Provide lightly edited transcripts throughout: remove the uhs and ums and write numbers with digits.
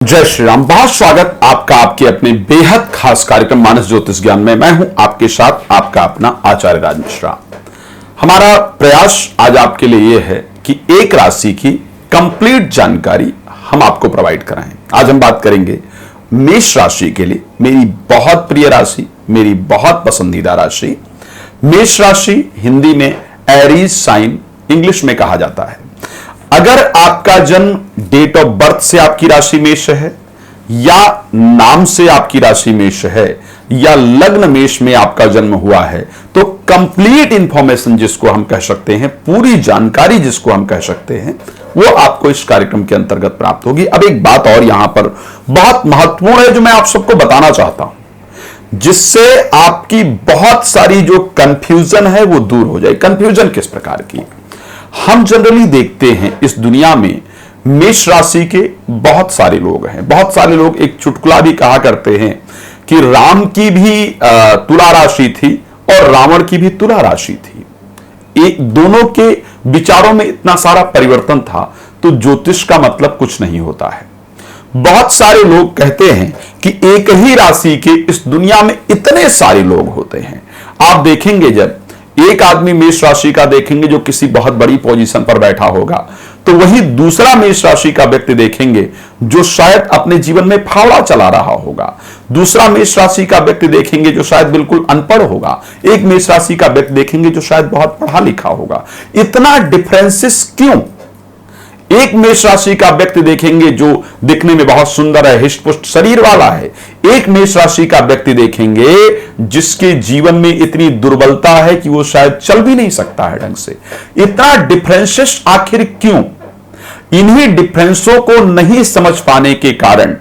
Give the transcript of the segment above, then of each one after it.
जय श्री राम। बहुत स्वागत आपका आपके अपने बेहद खास कार्यक्रम मानस ज्योतिष ज्ञान में। मैं हूं आपके साथ आपका अपना आचार्य राज मिश्रा। हमारा प्रयास आज आपके लिए यह है कि एक राशि की कंप्लीट जानकारी हम आपको प्रोवाइड कराएं। आज हम बात करेंगे मेष राशि के लिए, मेरी बहुत प्रिय राशि, मेरी बहुत पसंदीदा राशि मेष राशि। हिंदी में एरीज साइन इंग्लिश में कहा जाता है। अगर आपका जन्म डेट ऑफ बर्थ से आपकी राशि मेष है, या नाम से आपकी राशि मेष है, या लग्न मेष में आपका जन्म हुआ है, तो कंप्लीट इंफॉर्मेशन जिसको हम कह सकते हैं, पूरी जानकारी जिसको हम कह सकते हैं, वो आपको इस कार्यक्रम के अंतर्गत प्राप्त होगी। अब एक बात और यहां पर बहुत महत्वपूर्ण है जो मैं आप सबको बताना चाहता हूं, जिससे आपकी बहुत सारी जो कंफ्यूजन है वो दूर हो जाए। कंफ्यूजन किस प्रकार की? हम जनरली देखते हैं इस दुनिया में मेष राशि के बहुत सारे लोग हैं। बहुत सारे लोग, एक चुटकुला भी कहा करते हैं कि राम की भी तुला राशि थी और रावण की भी तुला राशि थी। एक दोनों के विचारों में इतना सारा परिवर्तन था, तो ज्योतिष का मतलब कुछ नहीं होता है। बहुत सारे लोग कहते हैं कि एक ही राशि के इस दुनिया में इतने सारे लोग होते हैं। आप देखेंगे, जब एक आदमी मेष राशि का देखेंगे जो किसी बहुत बड़ी पोजीशन पर बैठा होगा, तो वही दूसरा मेष राशि का व्यक्ति देखेंगे जो शायद अपने जीवन में फावड़ा चला रहा होगा। दूसरा मेष राशि का व्यक्ति देखेंगे जो शायद बिल्कुल अनपढ़ होगा। एक मेष राशि का व्यक्ति देखेंगे जो शायद बहुत पढ़ा लिखा होगा। इतना डिफरेंसेस क्यों? एक मेष राशि का व्यक्ति देखेंगे जो दिखने में बहुत सुंदर है, हिष्ट-पुष्ट शरीर वाला है। एक मेष राशि का व्यक्ति देखेंगे जिसके जीवन में इतनी दुर्बलता है कि वो शायद चल भी नहीं सकता है ढंग से। इतना डिफरेंसेस आखिर क्यों? इन्हीं डिफरेंसों को नहीं समझ पाने के कारण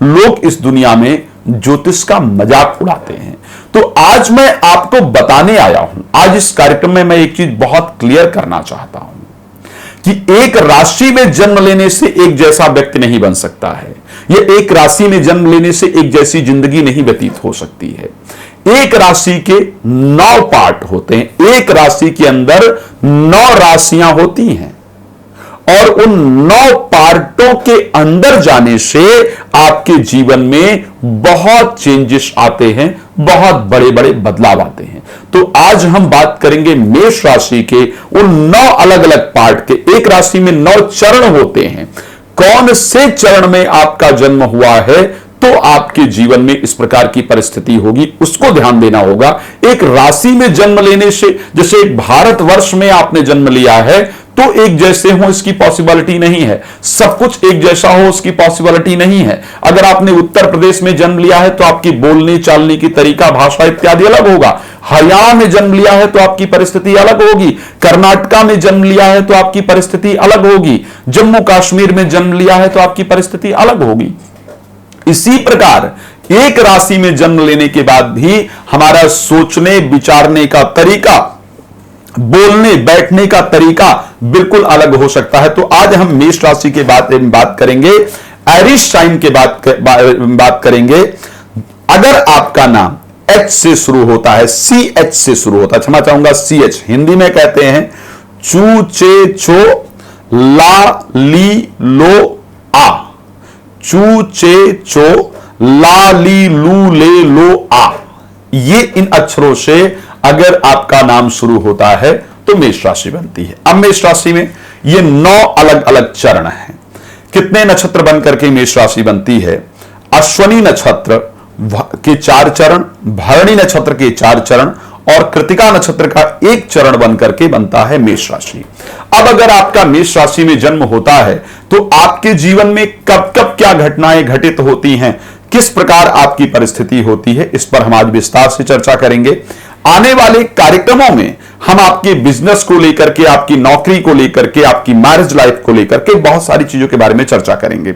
लोग इस दुनिया में ज्योतिष का मजाक उड़ाते हैं। तो आज मैं आपको बताने आया हूं, आज इस कार्यक्रम में मैं एक चीज बहुत क्लियर करना चाहता हूं कि एक राशि में जन्म लेने से एक जैसा व्यक्ति नहीं बन सकता है। यह एक राशि में जन्म लेने से एक जैसी जिंदगी नहीं व्यतीत हो सकती है। एक राशि के 9 पार्ट होते हैं। एक राशि के अंदर 9 राशियां होती हैं, और उन 9 पार्टों के अंदर जाने से आपके जीवन में बहुत चेंजेस आते हैं, बहुत बड़े बड़े बदलाव आते हैं। तो आज हम बात करेंगे मेष राशि के उन 9 अलग अलग पार्ट के। एक राशि में 9 चरण होते हैं। कौन से चरण में आपका जन्म हुआ है तो आपके जीवन में इस प्रकार की परिस्थिति होगी, उसको ध्यान देना होगा। एक राशि में जन्म लेने से, जैसे एक भारतवर्ष में आपने जन्म लिया है तो एक जैसे हो इसकी पॉसिबिलिटी नहीं है। सब कुछ एक जैसा हो उसकी पॉसिबिलिटी नहीं है। अगर आपने उत्तर प्रदेश में जन्म लिया है तो आपकी बोलने चालने की तरीका, भाषा इत्यादि अलग होगा। हरियाणा में जन्म लिया है तो आपकी परिस्थिति अलग होगी। कर्नाटका में जन्म लिया है तो आपकी परिस्थिति अलग होगी। जम्मू कश्मीर में जन्म लिया है तो आपकी परिस्थिति अलग होगी। इसी प्रकार एक राशि में जन्म लेने के बाद भी हमारा सोचने विचारने का तरीका, बोलने बैठने का तरीका बिल्कुल अलग हो सकता है। तो आज हम मेष राशि के बात करेंगे, एरीज साइन के बात करेंगे। अगर आपका नाम एच से शुरू होता है, CH से शुरू होता है, क्षमा चाहूंगा CH, हिंदी में कहते हैं चू चे छो ला ली लो आ। चू चे चो ला ली लू ले लो आ, ये इन अक्षरों से अगर आपका नाम शुरू होता है तो मेष राशि बनती है। अब मेष राशि में ये 9 अलग अलग चरण हैं। कितने नक्षत्र बनकर के मेष राशि बनती है? अश्वनी नक्षत्र के 4 चरण, भरणी नक्षत्र के 4 चरण और कृतिका नक्षत्र का 1 चरण बनकर के बनता है मेष राशि। अब अगर आपका मेष राशि में जन्म होता है तो आपके जीवन में कब कब क्या घटनाएं घटित होती हैं, किस प्रकार आपकी परिस्थिति होती है, इस पर हम आज विस्तार से चर्चा करेंगे। आने वाले कार्यक्रमों में हम आपके बिजनेस को लेकर के, आपकी नौकरी को लेकर के, आपकी मैरिज लाइफ को लेकर के बहुत सारी चीजों के बारे में चर्चा करेंगे।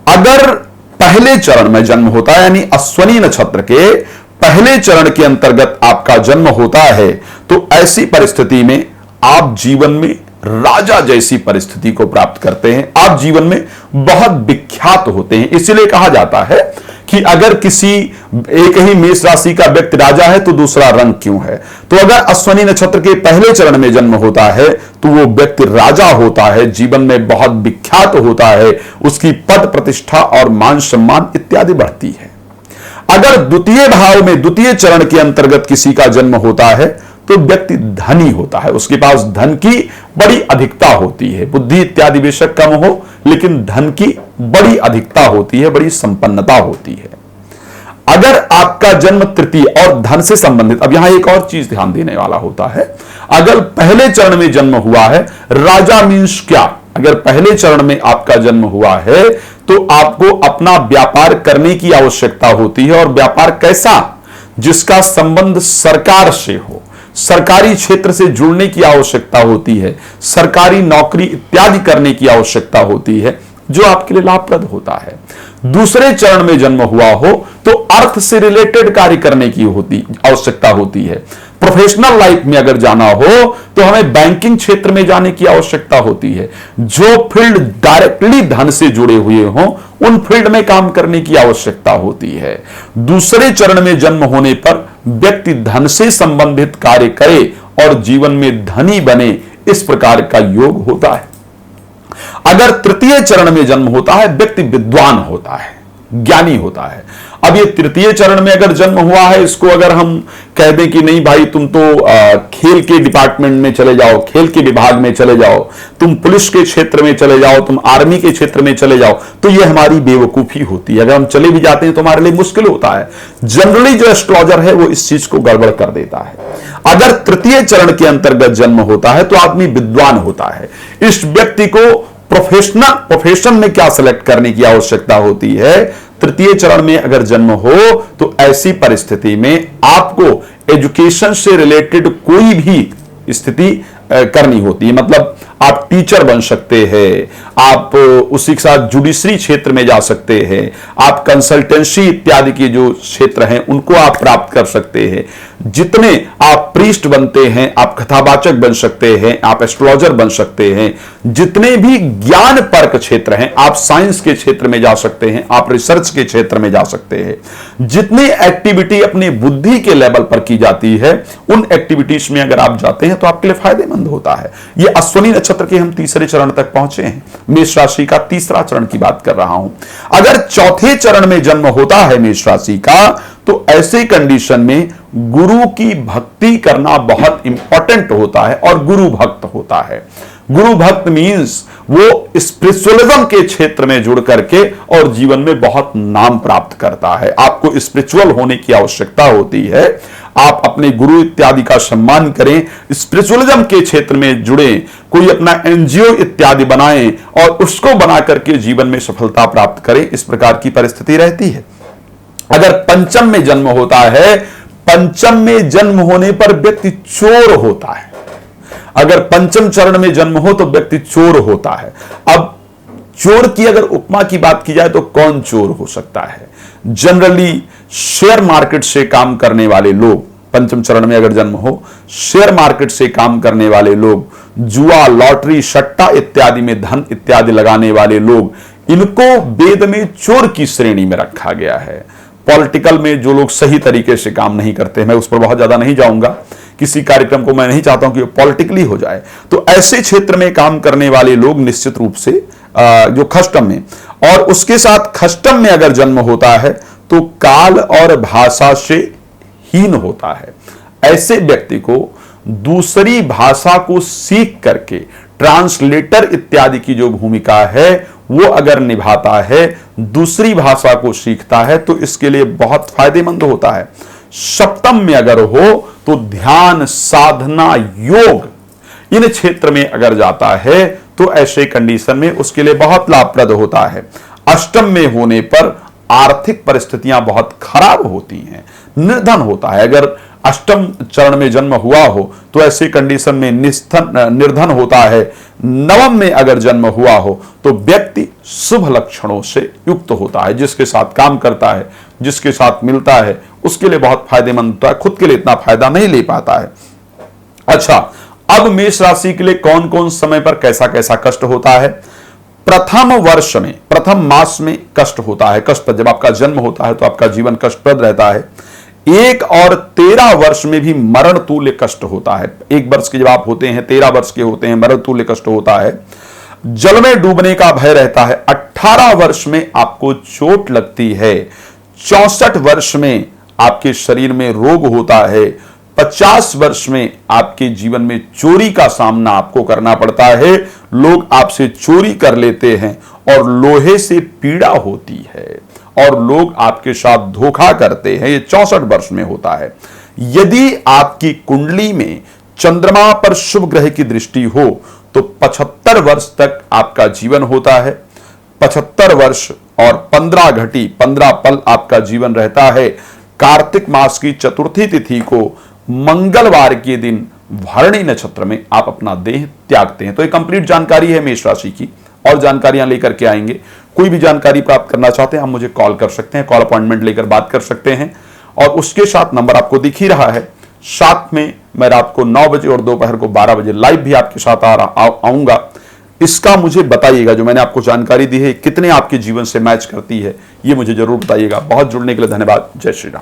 अगर पहले चरण में जन्म होता है, यानी अश्वनी नक्षत्र के पहले चरण के अंतर्गत आपका जन्म होता है, तो ऐसी परिस्थिति में आप जीवन में राजा जैसी परिस्थिति को प्राप्त करते हैं। आप जीवन में बहुत विख्यात होते हैं। इसलिए कहा जाता है कि अगर किसी एक ही मेष राशि का व्यक्ति राजा है तो दूसरा रंग क्यों है। तो अगर अश्विनी नक्षत्र के पहले चरण में जन्म होता है तो वो व्यक्ति राजा होता है, जीवन में बहुत विख्यात होता है, उसकी पद प्रतिष्ठा और मान सम्मान इत्यादि बढ़ती है। अगर द्वितीय भाव में द्वितीय चरण के अंतर्गत किसी का जन्म होता है तो व्यक्ति धनी होता है, उसके पास धन की बड़ी अधिकता होती है। बुद्धि इत्यादि बेशक कम हो लेकिन धन की बड़ी अधिकता होती है, बड़ी संपन्नता होती है। अगर आपका जन्म तृतीय और धन से संबंधित, अब यहां एक और चीज ध्यान देने वाला होता है, अगर पहले चरण में जन्म हुआ है, राजा मीन्स क्या, अगर पहले चरण में आपका जन्म हुआ है तो आपको अपना व्यापार करने की आवश्यकता होती है, और व्यापार कैसा, जिसका संबंध सरकार से हो, सरकारी क्षेत्र से जुड़ने की आवश्यकता होती है, सरकारी नौकरी इत्यादि करने की आवश्यकता होती है, जो आपके लिए लाभप्रद होता है। दूसरे चरण में जन्म हुआ हो तो अर्थ से रिलेटेड कार्य करने की आवश्यकता होती है। प्रोफेशनल लाइफ में अगर जाना हो तो हमें बैंकिंग क्षेत्र में जाने की आवश्यकता होती है। जो फील्ड डायरेक्टली धन से जुड़े हुए हों उन फील्ड में काम करने की आवश्यकता होती है। दूसरे चरण में जन्म होने पर व्यक्ति धन से संबंधित कार्य करे और जीवन में धनी बने, इस प्रकार का योग होता है। अगर तृतीय चरण में जन्म होता है, व्यक्ति विद्वान होता है, ज्ञानी होता है। अब ये तृतीय चरण में अगर जन्म हुआ है, इसको अगर हम कह दें कि नहीं भाई तुम तो खेल के डिपार्टमेंट में चले जाओ, खेल के विभाग में चले जाओ, तुम पुलिस के क्षेत्र में चले जाओ, तुम आर्मी के क्षेत्र में चले जाओ, तो ये हमारी बेवकूफी होती है। अगर हम चले भी जाते हैं तो हमारे लिए मुश्किल होता है। जनरली जो एस्ट्रोलॉजर है वो इस चीज को गड़बड़ कर देता है। अगर तृतीय चरण के अंतर्गत जन्म होता है तो आदमी विद्वान होता है। इस व्यक्ति को प्रोफेशन में क्या सिलेक्ट करने की आवश्यकता होती है। तृतीय चरण में अगर जन्म हो तो ऐसी परिस्थिति में आपको एजुकेशन से रिलेटेड कोई भी स्थिति करनी होती है। मतलब आप टीचर बन सकते हैं, आप उसी के साथ जुडिशरी क्षेत्र में जा सकते हैं, आप कंसल्टेंसी इत्यादि के जो क्षेत्र हैं उनको आप प्राप्त कर सकते हैं। जितने आप प्रीस्ट बनते हैं, आप कथावाचक बन सकते हैं, आप एस्ट्रोलॉजर बन सकते हैं। जितने भी ज्ञान परक क्षेत्र हैं, आप साइंस के क्षेत्र में जा सकते हैं, आप रिसर्च के क्षेत्र में जा सकते हैं। जितनी एक्टिविटी अपनी बुद्धि के लेवल पर की जाती है उन एक्टिविटीज में अगर आप जाते हैं तो आपके लिए फायदेमंद होता है। ये अश्विनी नक्षत्र के हम तीसरे चरण तक पहुंचे हैं। मेष राशि का तीसरा चरण की बात कर रहा हूं। अगर चौथे चरण में जन्म होता है मेष राशि का तो ऐसे कंडीशन में गुरु की भक्ति करना बहुत इंपॉर्टेंट होता है और गुरु भक्त होता है। गुरु भक्त मीन्स वो स्पिरिचुअलिज्म के क्षेत्र में जुड़ करके और जीवन में बहुत नाम प्राप्त करता है। आपको स्पिरिचुअल होने की आवश्यकता होती है। आप अपने गुरु इत्यादि का सम्मान करें, स्पिरिचुअलिज्म के क्षेत्र में जुड़े, कोई अपना एनजीओ इत्यादि बनाएं और उसको बना करके जीवन में सफलता प्राप्त करें, इस प्रकार की परिस्थिति रहती है। अगर पंचम में जन्म होता है, पंचम में जन्म होने पर व्यक्ति चोर होता है। अगर पंचम चरण में जन्म हो तो व्यक्ति चोर होता है। अब चोर की अगर उपमा की बात की जाए तो कौन चोर हो सकता है। जनरली शेयर मार्केट से काम करने वाले लोग, पंचम चरण में अगर जन्म हो, शेयर मार्केट से काम करने वाले लोग, जुआ, लॉटरी, सट्टा इत्यादि में धन इत्यादि लगाने वाले लोग, इनको वेद में चोर की श्रेणी में रखा गया है। पॉलिटिकल में जो लोग सही तरीके से काम नहीं करते, मैं उस पर बहुत ज्यादा नहीं जाऊंगा, किसी कार्यक्रम को मैं नहीं चाहता हूं कि वो पॉलिटिकली हो जाए, तो ऐसे क्षेत्र में काम करने वाले लोग निश्चित रूप से जो खष्टम में, और उसके साथ खष्टम में अगर जन्म होता है तो काल और भाषा से हीन होता है। ऐसे व्यक्ति को दूसरी भाषा को सीख करके ट्रांसलेटर इत्यादि की जो भूमिका है वो अगर निभाता है, दूसरी भाषा को सीखता है, तो इसके लिए बहुत फायदेमंद होता है। सप्तम में अगर हो तो ध्यान, साधना, योग इन क्षेत्र में अगर जाता है तो ऐसे कंडीशन में उसके लिए बहुत लाभप्रद होता है। अष्टम में होने पर आर्थिक परिस्थितियां बहुत खराब होती हैं, निर्धन होता है। अगर अष्टम चरण में जन्म हुआ हो तो ऐसे कंडीशन में निर्धन होता है। नवम में अगर जन्म हुआ हो तो व्यक्ति शुभ लक्षणों से युक्त होता है। जिसके साथ काम करता है, जिसके साथ मिलता है, उसके लिए बहुत फायदेमंद होता है, खुद के लिए इतना फायदा नहीं ले पाता है। अच्छा, अब मेष राशि के लिए कौन कौन समय पर कैसा कैसा कष्ट होता है। प्रथम वर्ष में, प्रथम मास में कष्ट होता है, कष्ट जब आपका जन्म होता है तो आपका जीवन कष्टप्रद रहता है। 1 और 13 वर्ष में भी मरण तुल्य कष्ट होता है। 1 वर्ष के जब आप होते हैं, 13 वर्ष के होते हैं, मरण तुल्य कष्ट होता है। जल में डूबने का भय रहता है। 18 वर्ष में आपको चोट लगती है। 64 वर्ष में आपके शरीर में रोग होता है। 50 वर्ष में आपके जीवन में चोरी का सामना आपको करना पड़ता है, लोग आपसे चोरी कर लेते हैं और लोहे से पीड़ा होती है और लोग आपके साथ धोखा करते हैं। ये 64 वर्ष में होता है। यदि आपकी कुंडली में चंद्रमा पर शुभ ग्रह की दृष्टि हो तो 75 वर्ष तक आपका जीवन होता है। 75 वर्ष और 15 घटी 15 पल आपका जीवन रहता है। कार्तिक मास की चतुर्थी तिथि को मंगलवार के दिन भरणी नक्षत्र में आप अपना देह त्यागते हैं। तो ये कंप्लीट जानकारी है मेष राशि की, और जानकारियां लेकर के आएंगे। कोई भी जानकारी प्राप्त करना चाहते हैं आप मुझे कॉल कर सकते हैं, कॉल अपॉइंटमेंट लेकर बात कर सकते हैं। और उसके साथ नंबर आपको दिख ही रहा है। साथ में मैं रात को 9 बजे और दोपहर को 12 बजे लाइव भी आपके साथ आऊंगा। इसका मुझे बताइएगा, जो मैंने आपको जानकारी दी है कितने आपके जीवन से मैच करती है, ये मुझे जरूर बताइएगा। बहुत जुड़ने के लिए धन्यवाद। जय श्री राम।